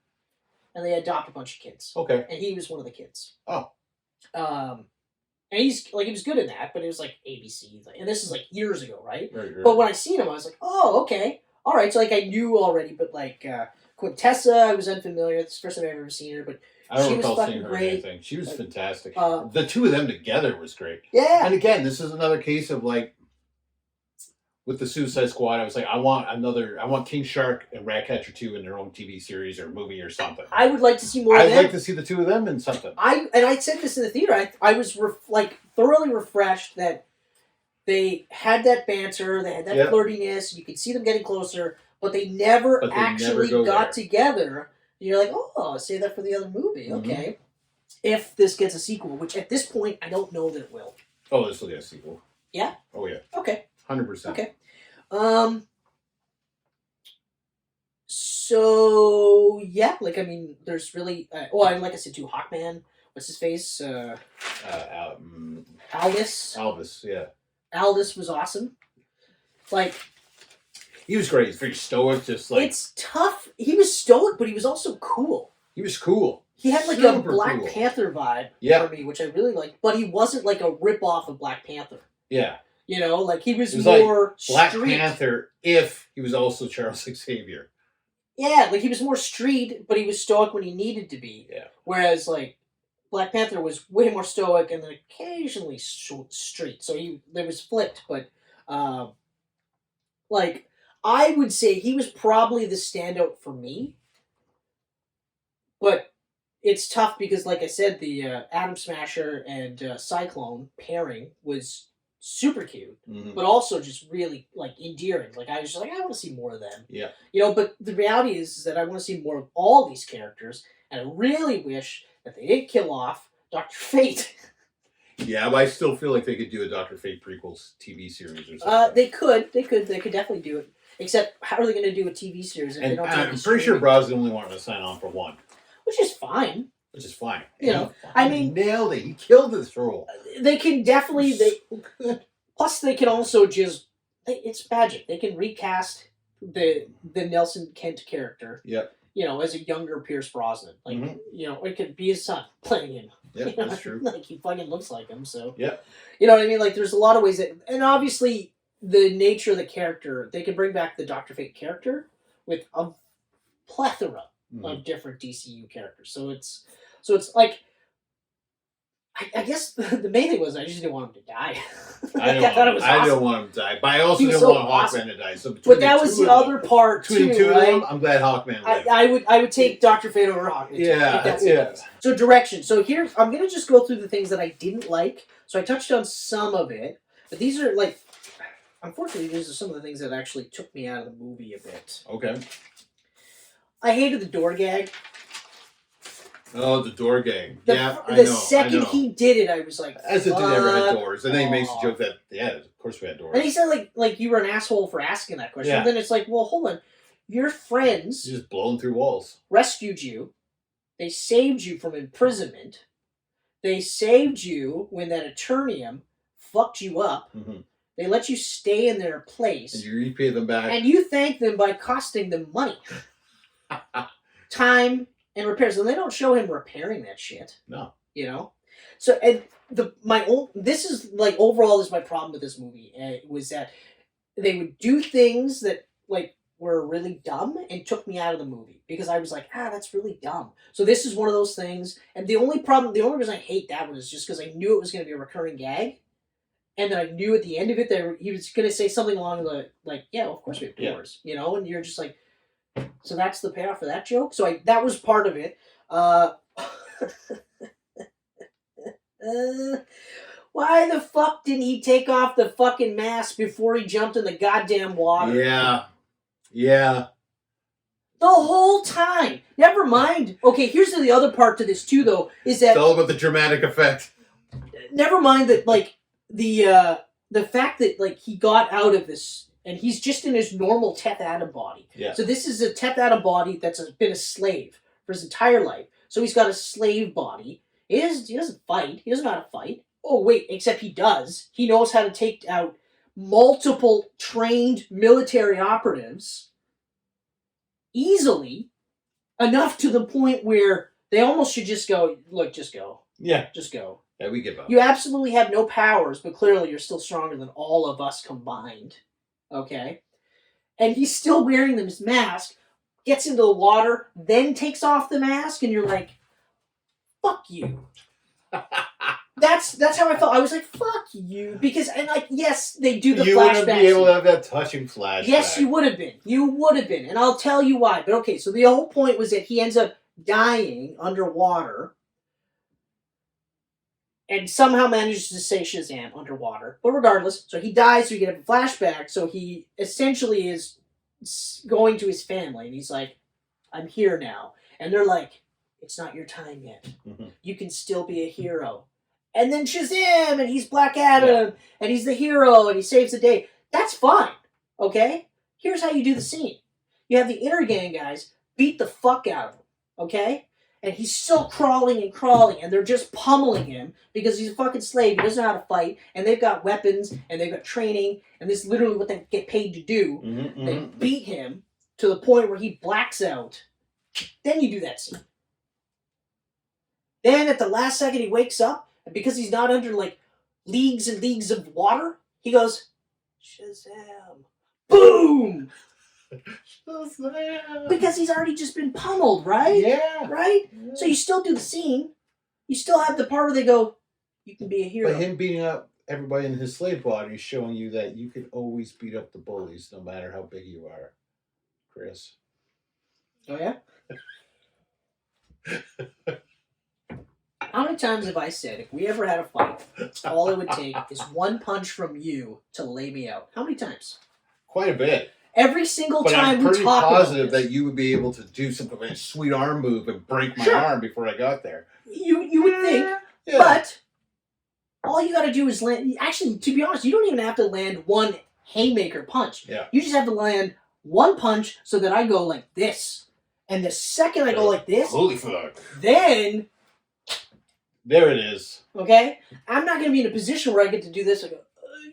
and they adopt a bunch of kids. Okay. And he was one of the kids. Oh. And he was good in that, but it was like ABC. And this is like years ago, right? Right. But when I seen him, I was like, oh, okay. All right. So, like, I knew already, but, like, Quintessa, I was unfamiliar. It's the first time I've ever seen her, but I don't she was recall fucking seeing her great. in anything. She was fantastic. The two of them together was great. Yeah. And again, this is another case of like with the Suicide Squad. I was like, I want King Shark and Ratcatcher 2 in their own TV series or movie or something. I would like to see more of them. I'd like to see the two of them in something. I said this in the theater. I was thoroughly refreshed that they had that banter, they had that flirtiness. You could see them getting closer, but they never got together. You're like, oh, save that for the other movie. Okay. If this gets a sequel, which at this point, I don't know that it will. Oh, this will get a sequel. Yeah? Oh, yeah. Okay. 100%. Okay. So, yeah, like, I mean, there's really... like I said, too, Hawkman. What's his face? Aldous. Aldous, yeah. Aldous was awesome. Like... He was great. He's very stoic, just like... It's tough. He was stoic, but he was also cool. He was cool. He had like a Black Panther vibe for me, which I really liked. But he wasn't like a rip-off of Black Panther. Yeah. You know, like he was more like Black street. Panther if he was also Charles Xavier. Yeah, like he was more street, but he was stoic when he needed to be. Yeah. Whereas like Black Panther was way more stoic and then occasionally street. So there was flipped, but like I would say he was probably the standout for me. But it's tough because, like I said, the Atom Smasher and Cyclone pairing was super cute, but also just really like endearing. Like I was just like, I want to see more of them. Yeah. You know, but the reality is that I want to see more of all these characters, and I really wish that they didn't kill off Dr. Fate. Yeah, but I still feel like they could do a Dr. Fate prequels TV series or something. They could definitely do it. Except, how are they going to do a TV series if they don't? I'm pretty sure Brosnan only wanted to sign on for one. Which is fine. You know, I mean... He nailed it. He killed this role. They can definitely... Plus, they can also just... It's magic. They can recast the Nelson Kent character. Yep. You know, as a younger Pierce Brosnan. Like, you know, it could be his son playing him. Yeah, you know? That's true. Like, he fucking looks like him, so... Yeah. You know what I mean? Like, there's a lot of ways that... And obviously, the nature of the character... They can bring back the Dr. Fate character with a plethora of different DCU characters. So it's like, I guess the main thing was I just didn't want him to die. I don't want him to die, but I also didn't want Hawkman to die. So but that was the other part too. Between two right? of them, I'm glad Hawkman lived. I would take Dr. Fate over Hawkman. Yeah. So direction. So here I'm gonna just go through the things that I didn't like. So I touched on some of it, but these are like, unfortunately, these are some of the things that actually took me out of the movie a bit. Okay. I hated the door gag. Oh, the door gag. I know. The second he did it, I was like, as if they never had doors. And then he makes a joke that, of course we had doors. And he said, like you were an asshole for asking that question. Yeah. Then it's like, well, hold on. Your friends... You're just blowing through walls. ...rescued you. They saved you from imprisonment. They saved you when that Eternium fucked you up. They let you stay in their place. And you repay them back. And you thank them by costing them money. Time and repairs. And they don't show him repairing that shit. No. You know? So, and this is, like, overall is my problem with this movie. Was that they would do things that, like, were really dumb and took me out of the movie. Because I was like, that's really dumb. So this is one of those things. And the only reason I hate that one is just because I knew it was going to be a recurring gag. And then I knew at the end of it that he was going to say something along the, like, yeah, well, of course we have doors. You know? And you're just like... So that's the payoff for that joke. So that was part Why the fuck didn't he take off the fucking mask before he jumped in the goddamn water? Yeah. Yeah. The whole time. Never mind. Okay, here's the other part to this too, though, is that It's all about the dramatic effect. never mind that, like, the fact that, like, he got out of this and he's just in his normal Teth Adam body. Yeah. So this is a Teth Adam body that's been a slave for his entire life. So he's got a slave body. He doesn't fight. He doesn't know how to fight. Oh wait, except he does. He knows how to take out multiple trained military operatives easily, enough to the point where they almost should just go, look, just go. Yeah. Just go. Yeah, we give up. You absolutely have no powers, but clearly you're still stronger than all of us combined. Okay? And he's still wearing this mask, gets into the water, then takes off the mask, and you're like, fuck you. That's how I felt. I was like, fuck you. Because, and like, yes, they do the flashbacks. You wouldn't be able to have that touching flashback. Yes, you would have been. You would have been. And I'll tell you why. But okay, so the whole point was that he ends up dying underwater and somehow manages to say Shazam underwater. But regardless, so he dies, so you get a flashback. So he essentially is going to his family, and he's like, I'm here now. And they're like, it's not your time yet. Mm-hmm. You can still be a hero. And then Shazam, and he's Black Adam, and he's the hero, and he saves the day. That's fine, okay? Here's how you do the scene. You have the inner gang guys beat the fuck out of him, okay? And he's still crawling and crawling, and they're just pummeling him because he's a fucking slave. He doesn't know how to fight, and they've got weapons, and they've got training, and this is literally what they get paid to do. Mm-hmm. They beat him to the point where he blacks out. Then you do that scene. Then at the last second he wakes up, and because he's not under, like, leagues and leagues of water, he goes, Shazam. Boom! Shazam! Because he's already just been pummeled, right? Yeah. Right? Yeah. So you still do the scene. You still have the part where they go, you can be a hero. But him beating up everybody in his slave body is showing you that you can always beat up the bullies no matter how big you are, Chris. Oh, yeah? How many times have I said, if we ever had a fight, all it would take is one punch from you to lay me out? How many times? Quite a bit. Every single but time I'm pretty we talk positive about this, that you would be able to do something like a sweet arm move and break my arm before I got there. You would think, but all you got to do is land. Actually, to be honest, you don't even have to land one haymaker punch. Yeah. You just have to land one punch so that I go like this, and the second I go like this, holy fuck! Then there it is. Okay, I'm not going to be in a position where I get to do this. I go,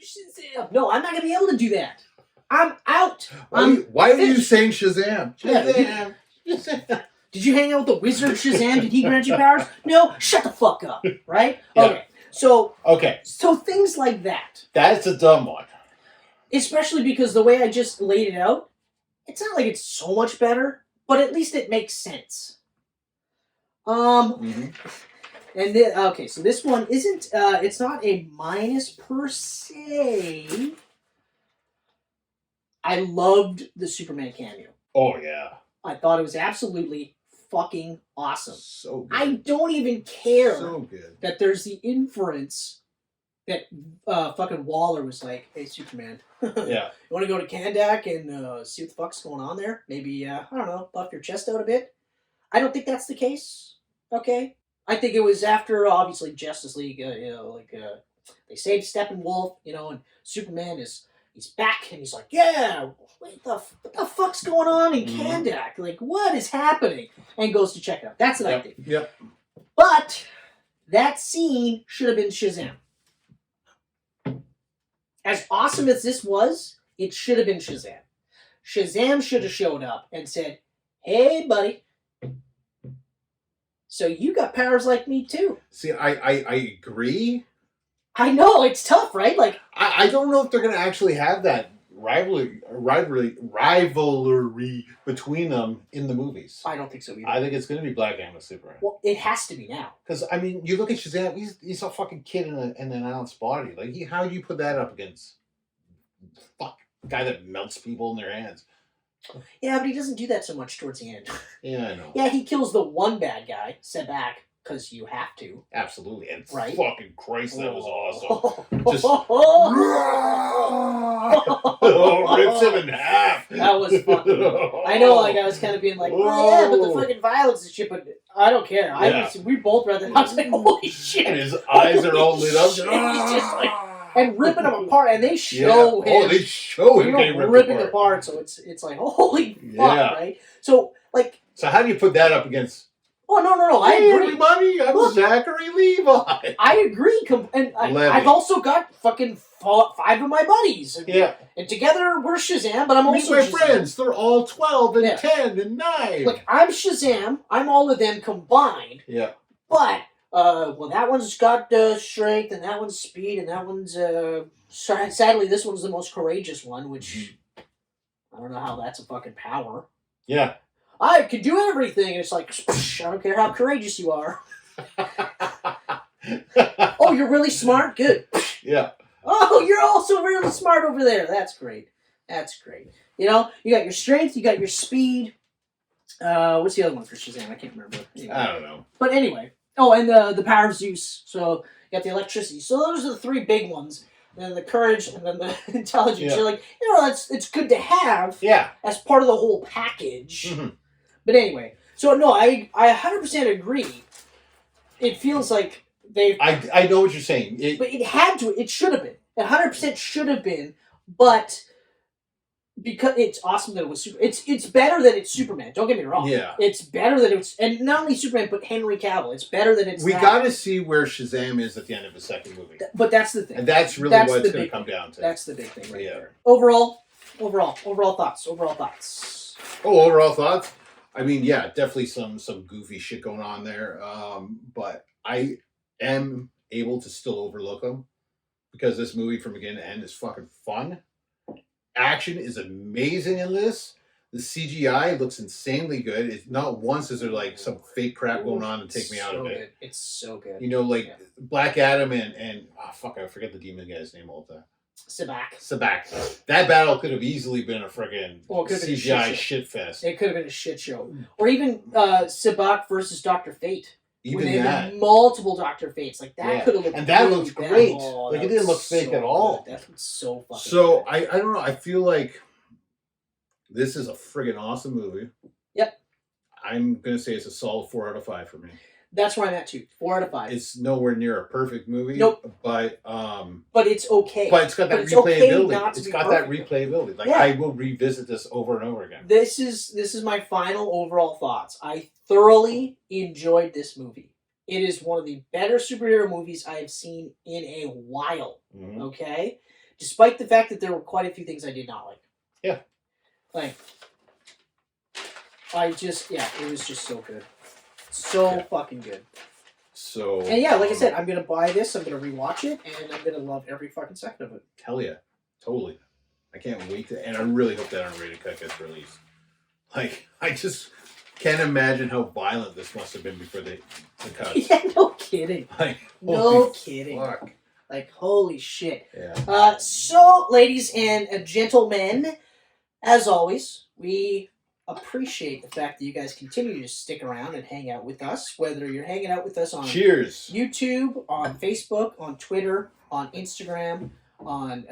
Shazam. No, I'm not going to be able to do that. I'm out. Why are you saying Shazam? Shazam. Shazam. Did you hang out with the wizard Shazam? Did he grant you powers? No, shut the fuck up. Right? Yeah. Okay. So things like that. That's a dumb one. Especially because the way I just laid it out, it's not like it's so much better, but at least it makes sense. And okay, so this one isn't. It's not a minus per se. I loved the Superman cameo. Oh yeah. I thought it was absolutely fucking awesome. So good. I don't even care good. that there's the inference that fucking Waller was like, hey, Superman. Yeah. You want to go to Kandak and see what the fuck's going on there? Maybe, I don't know, buff your chest out a bit? I don't think that's the case. Okay? I think it was after, obviously, Justice League, they saved Steppenwolf, and Superman he's back, and he's like, yeah, what the fuck's going on in Kandak? Like, what is happening? And goes to check it out. That's what I think. Yep. But that scene should have been Shazam. As awesome as this was, it should have been Shazam. Shazam should have showed up and said, hey, buddy, so you got powers like me, too. See, I agree. I know, it's tough, right? Like, I don't know if they're going to actually have that rivalry between them in the movies. I don't think so either. I think it's going to be Black Adam and Superman. Well, it has to be now. Because, I mean, you look at Shazam, he's a fucking kid in an ounce body. Like, how do you put that up against a guy that melts people in their hands? Yeah, but he doesn't do that so much towards the end. Yeah, I know. Yeah, he kills the one bad guy, Sebak, a because you have to. Absolutely. And right? fucking Christ, that was awesome. Just rips him in half. That was fucking. I know, like I was kind of being like, oh yeah, but the fucking violence and shit. But I don't care. We both read that. I was like, holy shit! And his eyes are all lit up. He's just like and ripping them apart, and they show him. Oh, they show him ripping apart. So it's like holy fuck, right? So like. So how do you put that up against? Oh no! I Hey, agree. everybody, I'm Zachary Levi. I agree, and I've also got fucking 5 of my buddies. And together we're Shazam, but I'm also my Shazam. friends. They're all 12 and 10 and 9. Like I'm Shazam. I'm all of them combined. Yeah. But well, that one's got strength, and that one's speed, and that one's sadly this one's the most courageous one, which I don't know how that's a fucking power. Yeah. I can do everything. And it's like, I don't care how courageous you are. Oh, you're really smart? Good. Yeah. Oh, you're also really smart over there. That's great. That's great. You know, you got your strength, you got your speed. What's the other one for Shazam? I can't remember. Anyway. I don't know. But anyway. Oh, and the power of Zeus. So you got the electricity. So those are the 3 big ones. And then the courage, and then the intelligence. Yeah. You're like, you know, it's good to have as part of the whole package. Mm-hmm. But anyway, so no, I 100% agree. It feels like they. I know what you're saying. But it had to. It should have been. 100% should have been. But because it's awesome that it was super. It's better that it's Superman. Don't get me wrong. Yeah. It's better that it's, and not only Superman but Henry Cavill. It's better that it's. We got to see where Shazam is at the end of the second movie. But that's the thing. And that's really what it's going to come down to. That's the big thing right there. Overall thoughts. Oh, overall thoughts. I mean, yeah, definitely some goofy shit going on there. But I am able to still overlook them because this movie from beginning to end is fucking fun. Action is amazing in this. The CGI looks insanely good. It's not once is there like some fake crap going on to take me out of it. It's so good. You know, like Black Adam and I forget the demon guy's name all the time. Sabak. That battle could have easily been a friggin' CGI shitfest. It could have been a shit show. Or even Sabak versus Dr. Fate. Even that. Multiple Dr. Fates. Like, that could have looked and that really looks great. Oh, like, it didn't look fake at all. That was so fucking So, I don't know. I feel like this is a friggin' awesome movie. Yep. I'm going to say it's a solid 4 out of 5 for me. That's where I'm at too. 4 out of 5. It's nowhere near a perfect movie. Nope. But it's okay. But it's got that replayability. It's got that replayability. Like I will revisit this over and over again. This is my final overall thoughts. I thoroughly enjoyed this movie. It is one of the better superhero movies I have seen in a while. Mm-hmm. Okay? Despite the fact that there were quite a few things I did not like. Yeah. Like it was just so good. So fucking good. So and yeah, like I said, I'm gonna buy this. I'm gonna rewatch it, and I'm gonna love every fucking second of it. Hell yeah, totally. I can't wait to, and I really hope that unrated cut gets released. Like, I just can't imagine how violent this must have been before the cut. Yeah, no kidding. Like, no kidding. Fuck. Like, holy shit. Yeah. So, ladies and gentlemen, as always, we appreciate the fact that you guys continue to stick around and hang out with us, whether you're hanging out with us on YouTube, on Facebook, on Twitter, on Instagram, on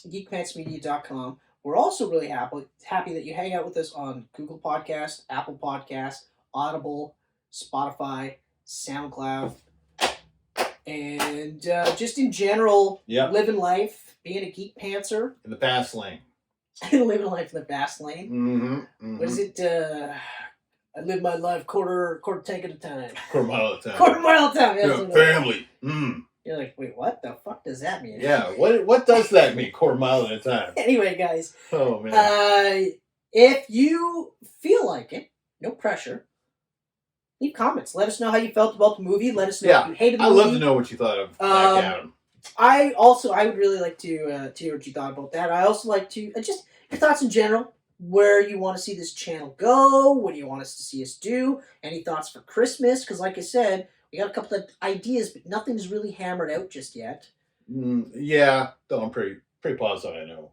geekpantsmedia.com. We're also really happy that you hang out with us on Google Podcast, Apple Podcast, Audible, Spotify, SoundCloud, and just in general, living life, being a geek pantser. In the fast lane. Living life in the fast lane. Mm-hmm, mm-hmm. What is it? I live my life quarter tank at a time. Quarter mile at a time. Quarter mile at a time. Yeah, family. Mm. You're like, wait, what the fuck does that mean? Yeah, what does that mean? Quarter mile at a time. Anyway, guys. Oh man. If you feel like it, no pressure. Leave comments. Let us know how you felt about the movie. Let us know if you hated the movie. I'd love to know what you thought of Black Adam. I would really like to hear what you thought about that. I also like to just your thoughts in general. Where you want to see this channel go? What do you want us to see us do? Any thoughts for Christmas? Because, like I said, we got a couple of ideas, but nothing's really hammered out just yet. Yeah, though I'm pretty positive I know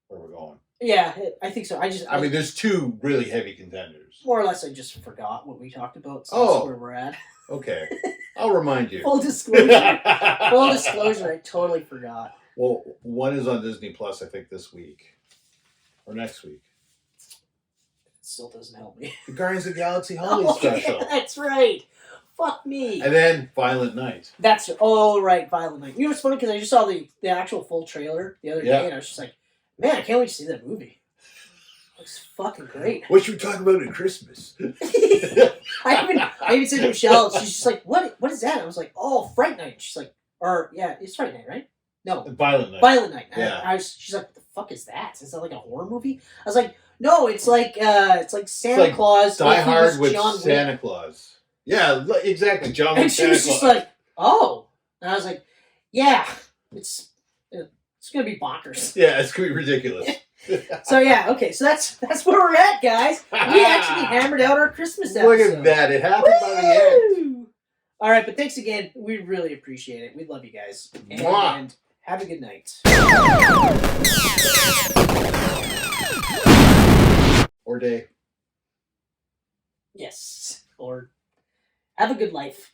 where we're going. Yeah, I think so. I mean, there's two really heavy contenders. More or less, I just forgot what we talked about. So Oh. that's where we're at. Okay. I'll remind you. Full disclosure. Full disclosure, I totally forgot. Well, one is on Disney Plus, I think, this week. Or next week. It still doesn't help me. The Guardians of the Galaxy Holiday Special. Yeah, that's right. Fuck me. And then Violent Night. Right, Violent Night. You know what's funny? Because I just saw the actual full trailer the other day, and I was just like, man, I can't wait to see that movie. Looks fucking great. What should we talk about at Christmas? I even said to Michelle, she's just like, what is that? I was like, oh, Fright Night. She's like, it's Fright Night, right? No. Violent Night. Violent Night. Yeah. She's like, what the fuck is that? Is that like a horror movie? I was like, no, it's like Santa Claus. Die Hard with John Santa Wick. Claus. Yeah, exactly. John Wick. And she was just like, oh. And I was like, yeah, it's gonna be bonkers. Yeah, it's gonna be ridiculous. So yeah, okay, so that's where we're at, guys. We actually hammered out our Christmas episode. Look at that! It happened by the end. All right, but thanks again. We really appreciate it. We love you guys, and have a good night. Or day. Yes, or have a good life.